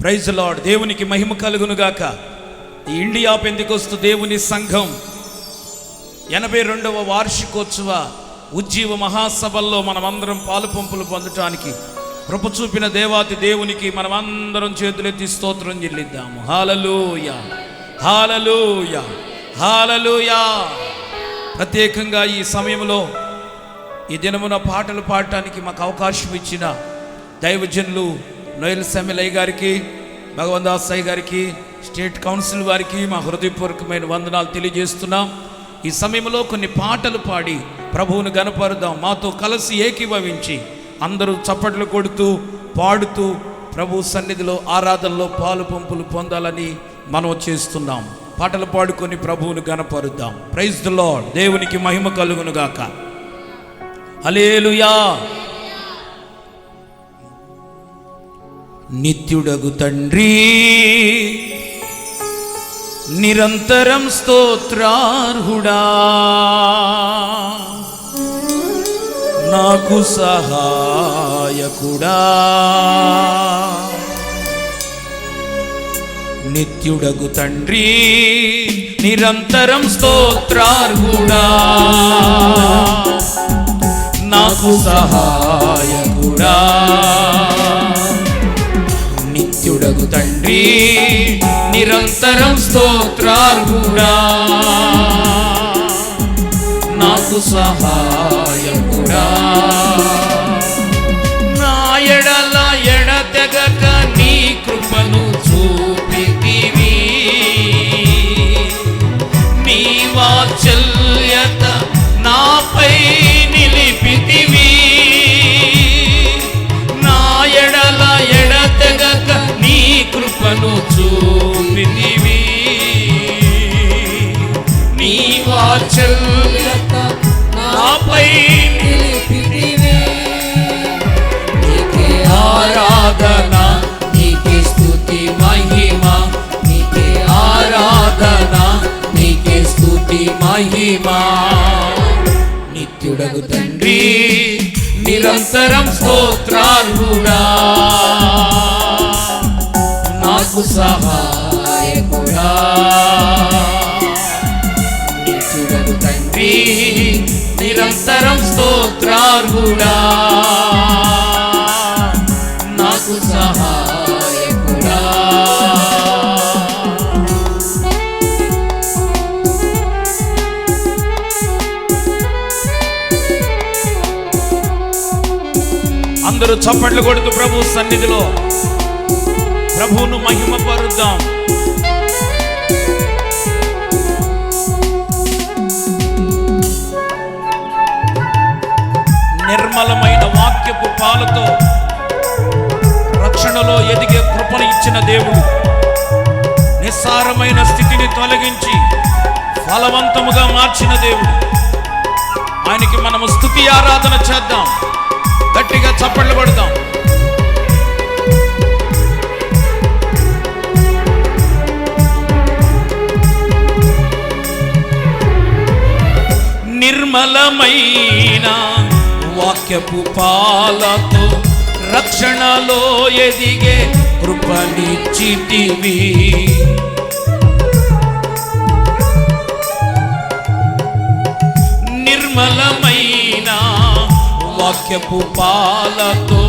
Praise lord. దేవునికి మహిమ కలుగును గాక. ఈ ఇండియా పెంతెకొస్తు దేవుని సంఘం 82వ వార్షికోత్సవ ఉజ్జీవ మహాసభల్లో మనమందరం పాలుపంపులు పొందటానికి కృప చూపిన దేవాతి దేవునికి మనమందరం చేతులెత్తి స్తోత్రం చెల్లిద్దాము. హల్లెలూయా, హల్లెలూయా, హల్లెలూయా. ప్రత్యేకంగా ఈ సమయంలో ఈ దినమున పాటలు పాడటానికి మాకు అవకాశం ఇచ్చిన దైవజనులు నోయల్ సెమిలయ్య గారికి, భగవందాస్ అయ్య గారికి, స్టేట్ కౌన్సిల్ వారికి మా హృదయపూర్వకమైన వందనాలు తెలియజేస్తున్నాం. ఈ సమయంలో కొన్ని పాటలు పాడి ప్రభువును గణపరుద్దాం. మాతో కలిసి ఏకీభవించి అందరూ చప్పట్లు కొడుతూ పాడుతూ ప్రభు సన్నిధిలో ఆరాధనలో పాలు పంపులు పొందాలని మనం చేస్తున్నాం. పాటలు పాడుకొని ప్రభువును గణపరుద్దాం. Praise the lord. దేవునికి మహిమ కలుగును గాక. హల్లెలూయా. నిత్యుడగు తండ్రి నిరంతరం స్తోత్రార్హుడా, నాకు సహాయకుడా. నిత్యుడగు తండ్రి నిరంతరం స్తోత్రార్హుడా, నాకు సహాయకుడా. నిత్యుడగు తండ్రి నిరంతరం స్తోత్రార్హుడా, నాకు సహాయకుడా. నా ఎడల ఎడతెగక నీ కృపను చూపితివి, నీ వాత్సల్యత నాపై నిలిపితివి. నా ఎడల ఎడతెగక నీ కృపను చూపితివి, నీ వాత్సల్యత నాపై నిలిపితివి. నీకే ఆరాధన, నీకే స్తుతి మహిమ, నీకే ఆరాధన, నీకే స్తుతి మహిమ. నిత్యుడగు తండ్రి నిరంతరం స్తోత్రార్హుడా, నాకు సహాయకుడా. నిత్యుడగు తండ్రి నిరంతరం స్తోత్రార్హుడా, నాకు సహాయకుడా. అందరూ చప్పట్లు కొడుతూ ప్రభు సన్నిధిలో ప్రభువును మహిమపరుద్దాం. నిర్మలమైన వాక్యపు పాలతో రక్షణలో ఎదిగే కృపను ఇచ్చిన దేవుడు, నిస్సారమైన స్థితిని తొలగించి ఫలవంతముగా మార్చిన దేవుడు. ఆయనకి మనము స్తుతి ఆరాధన చేద్దాం. గట్టిగా చప్పట్లు కొడదాం. నిర్మలమైన వాక్యపు పాలతో రక్షణలో ఎదిగే కృపనిచ్చితివి. నిర్మలమైన వాక్యపు పాలతో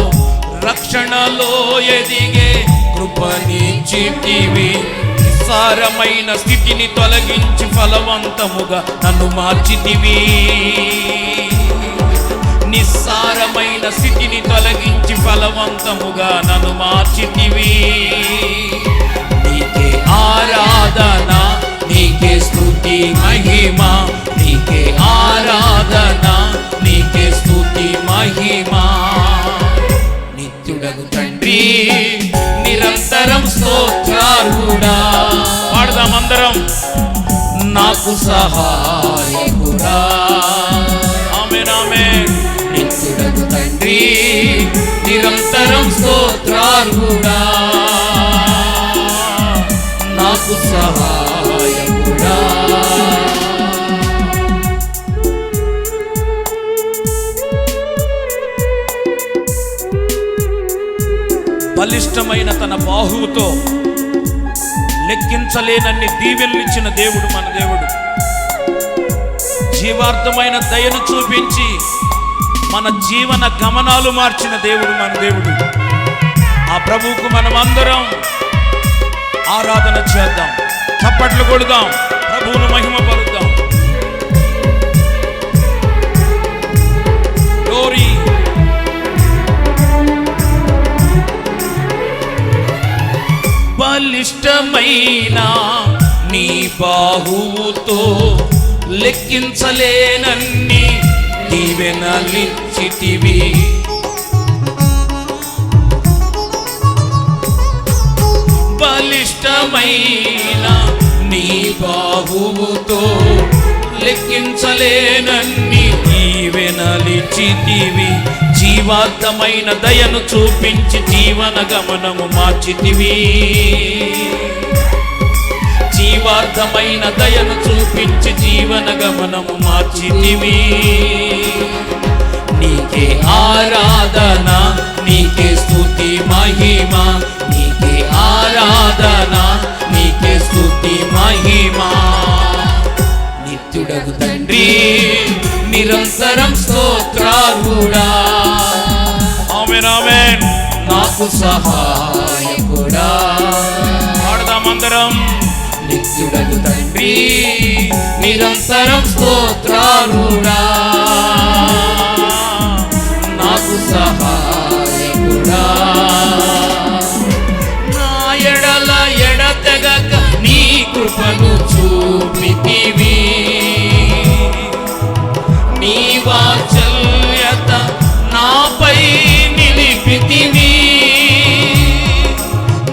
రక్షణలో ఎదిగే కృపనిచ్చితివి. నిస్సారమైన స్థితిని తొలగించి ఫలవంతముగా నన్ను మార్చితివి. నిస్సారమైన స్థితిని తొలగించి ఫలవంతముగా నన్ను మార్చితివి. నీకే ఆరాధన, నీకే స్తుతి మహిమ, నీకే ఆరాధన, నీకే స్తుతి మహిమ. నిత్యుడగు తండ్రి నిరంతరం స్తోత్రార్హుడా. పాడదాం అందరం. నాకు సహాయకుడా. ఆమేన్, ఆమేన్. నిత్యుడగు తండ్రి నిరంతరం స్తోత్రార్హుడా, నాకు సహాయకుడా. బలిష్టమైన తన బాహువుతో లెక్కించలేనన్ని దీవెనలిచ్చిన దేవుడు మన దేవుడు. జీవార్థమైన దయను చూపించి మన జీవన గమనాలు మార్చిన దేవుడు మన దేవుడు. ఆ ప్రభువుకు మనమందరం ఆరాధన చేద్దాం, చప్పట్లు కొడదాం, ప్రభువును మహిమపరుద్దాం. గ్లోరీ. బలిష్టమైన నీ బాహువుతో లెక్కించలేనన్ని దీవెనలిచ్చితివి. బలిష్టమైన నీ బాహువుతో లెక్కించలేనన్ని దీవెనలిచ్చితివి. జీవార్థమైన దయను చూపించి జీవన గమనము మార్చితివి. జీవార్థమైన దయను చూపించి జీవన గమనము మార్చితివి. నీకే ఆరాధన, నీకే స్తుతి మహిమ, నీకే ఆరాధన, నీకే స్తుతి మహిమ. నిత్యుడగు తండ్రి నిరంతరం స్తోత్రార్హుడా. ఆమేన్ ఆమేన్. నాకు సహాయకుడా. పాడదామందరం. నిత్యుడగు తండ్రి నిరంతరం స్తోత్రార్హుడా. నాకు సహాయకుడా. నా ఎడల ఎడతెగక నీ కృపను చూపితివి. నీ వాత్సల్యత నాపై నిలిపితివి.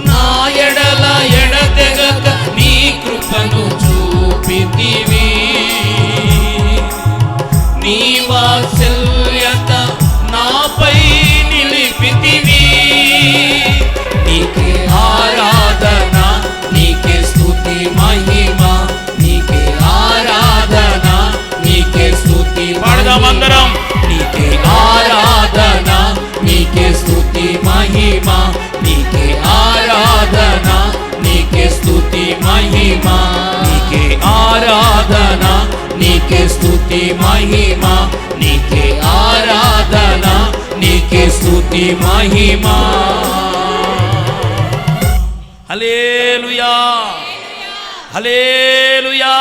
నా ఎడల ఎడతెగక నీ కృపను చూపితివి. నీ వాత్సల్యత నాపై నిలిపితివి. నీకే ఆరాధన, నీకే స్తుతి మహిమ, నీకే ఆరాధన, నీకే స్తుతి. పాడదామందరం. నీకే ఆరాధన, నీకే స్తుతి మహిమ, నీకే ఆరాధన, నీకే స్తుతి మహిమ, నీకే ఆరాధన, నీకే స్తుతి మహిమ, నీకే ఆరాధన, నీకే స్తుతి మహిమ. హల్లెలూయా, హల్లెలూయా.